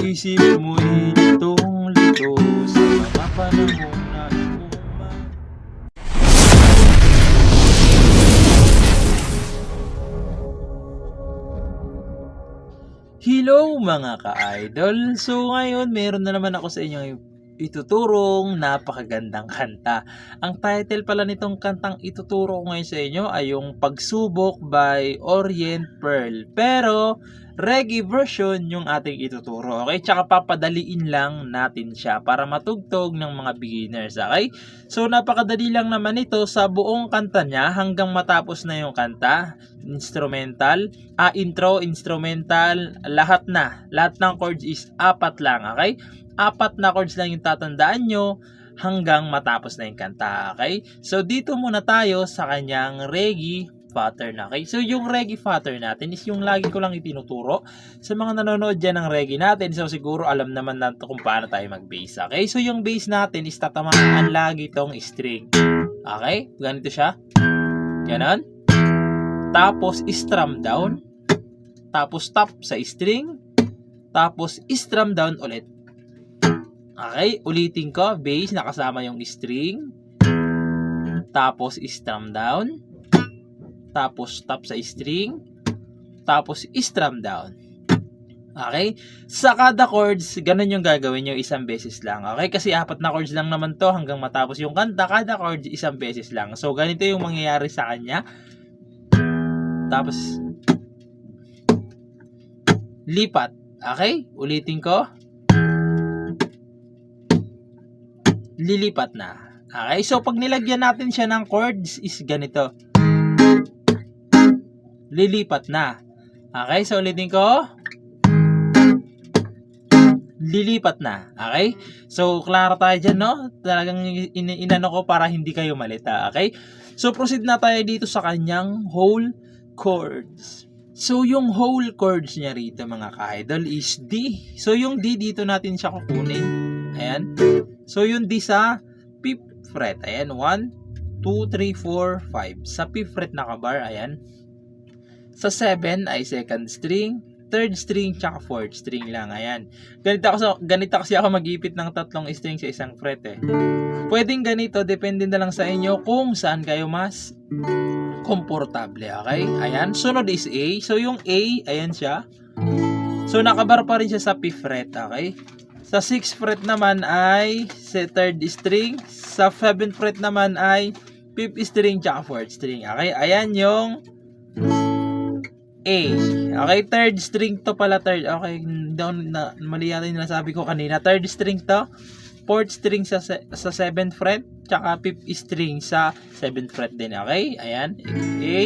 Isip mo'y litong-lito sa mga panahong nais mong Hello mga ka-idol! So ngayon meron na naman ako sa inyo ituturong napakagandang kanta. Ang title pala nitong kantang ituturo ko ngayon sa inyo ay yung Pagsubok by Orient Pearl. Pero reggae version yung ating ituturo. Okay? Tsaka papadaliin lang natin siya para matugtog ng mga beginners. Okay? So napakadali lang naman ito sa buong kanta niya hanggang matapos na yung kanta. Instrumental, intro, instrumental, lahat na. Lahat ng chords is 4 lang. Okay? 4 na chords lang yung tatandaan nyo hanggang matapos na yung kanta, okay? So, dito muna tayo sa kanyang reggae pattern, okay? So, yung reggae pattern natin is yung lagi ko lang itinuturo sa mga nanonood dyan ng reggae natin. So, siguro alam naman natin kung paano tayo mag-bass, okay? So, yung bass natin is tatamaan lagi tong string, okay? Ganito siya. Ganon. Tapos, strum down. Tapos, tap sa string. Tapos, strum down ulit. Okay, ulitin ko, bass nakasama yung string, tapos strum down, tapos tap sa string, tapos strum down. Okay, sa kada chords, ganun yung gagawin nyo, isang beses lang. Okay, kasi 4 na chords lang naman to hanggang matapos yung kanta, kada chords isang beses lang. So, ganito yung mangyayari sa kanya. Tapos, lipat. Okay, ulitin ko. Lilipat na. Okay, so pag nilagyan natin siya ng chords is ganito. Lilipat na. Okay, so ulitin ko. Lilipat na. Okay, so klaro tayo dyan, no? Talagang inano ko para hindi kayo malita. Okay, so proceed na tayo dito sa kanyang whole chords. So yung whole chords niya rito mga ka-idol is D. So yung D dito natin siya kukunin. Ayan. So, yung D sa 5th fret. Ayan, 1, 2, 3, 4, 5. Sa 5th fret nakabar, ayan. Sa 7 ay 2nd string, 3rd string, tsaka 4th string lang. Ayan. Ganito kasi ako mag-ipit ng 3 string sa isang fret eh. Pwedeng ganito, depende na lang sa inyo kung saan kayo mas komportable. Okay? Ayan. Sunod is A. So, yung A, ayan siya. So, nakabar pa rin siya sa 5th fret. Okay? Sa 6th fret naman ay 3rd string. Sa 7th fret naman ay 5th string tsaka 4th string. Okay, ayan yung A. Okay, 3rd string to pala. Okay, mali yata yung nasabi ko kanina. 3rd string to. 4th string sa 7th fret. Tsaka 5th string sa 7th fret din. Okay, ayan. A.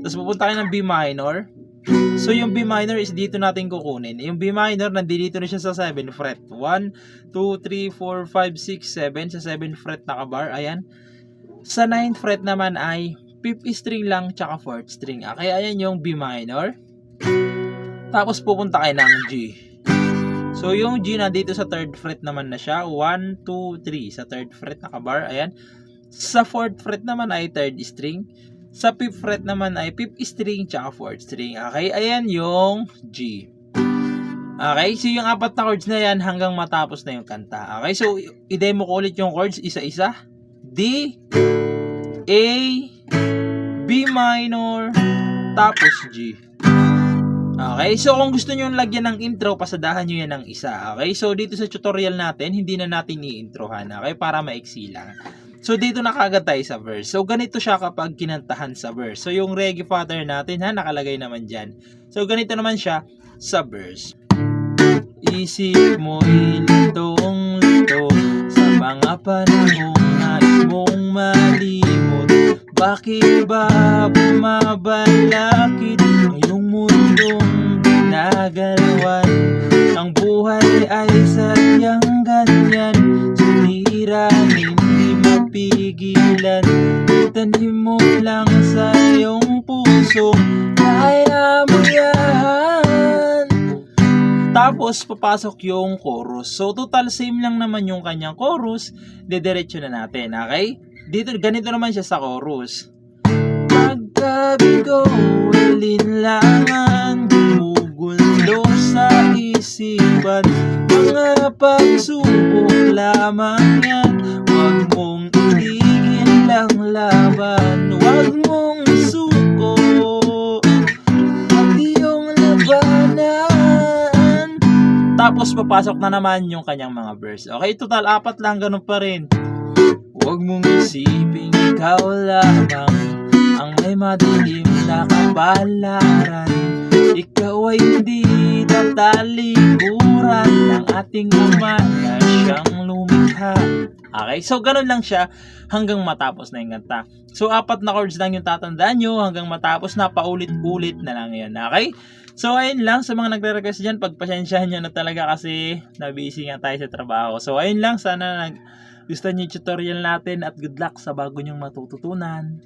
Tapos pupunta kayo ng B minor. So, yung B minor is dito natin kukunin. Yung B minor, nandito na siya sa 7th fret. 1, 2, 3, 4, 5, 6, 7. Sa 7th fret nakabar. Ayan. Sa 9th fret naman ay 5th string lang tsaka 4th string. Okay, ayan yung B minor. Tapos pupunta kayo ng G. So, yung G nandito sa 3rd fret naman na siya. 1, 2, 3. Sa 3rd fret nakabar. Ayan. Sa 4th fret naman ay 3rd string. Sa 5th fret naman ay 5th string tsaka 4th string. Okay, ayan yung G. Okay, so yung 4 na chords na yan hanggang matapos na yung kanta. Okay, so i-demo ko ulit yung chords isa-isa. D, A, B minor, tapos G. Okay, so kung gusto nyo lagyan ng intro, pasadahan nyo yan ng isa. Okay, so dito sa tutorial natin, hindi na natin i-introhan. Okay, para maiksi lang. So, dito na kagad tayo sa verse. So, ganito siya kapag kinantahan sa verse. So, yung reggae pattern natin, nakalagay naman dyan. So, ganito naman siya sa verse. Isip mo'y litong-lito sa mga panahong nais mong malimot. Bakit ba bumabalakid ang iyong mundong ginagalawan? Ang buhay ay sadyang ganyan, suliranin pigilan, itanim mo lang sa iyong puso, kaya mo yan. Tapos papasok yung chorus. So total same lang naman yung kanyang chorus. Dediretso na natin, okay? Dito ganito naman siya sa chorus. Pagkabigo, alinlangan, gumugulo sa isipan, Mga pagsubok lamang yan, huwag mong itigil ang laban, huwag mong suko at iyong labanan. Tapos papasok na naman yung kanyang mga verse. Okay, total 4 lang, ganun pa rin. Huwag mong isiping ikaw lamang ang may madilim na kabalaran. Ikaw ay hindi tatalikuran ng ating Ama na siyang lumikha. Okay, so ganun lang siya hanggang matapos na yung kanta. So 4 na chords lang yung tatandaan nyo hanggang matapos na, paulit-ulit na lang yan. Okay? So ayun lang, sa mga nagre-request dyan, pagpasensyahan nyo na talaga kasi na-busy nga tayo sa trabaho. So ayun lang, sana gusto nyo yung tutorial natin at good luck sa bago nyong matututunan.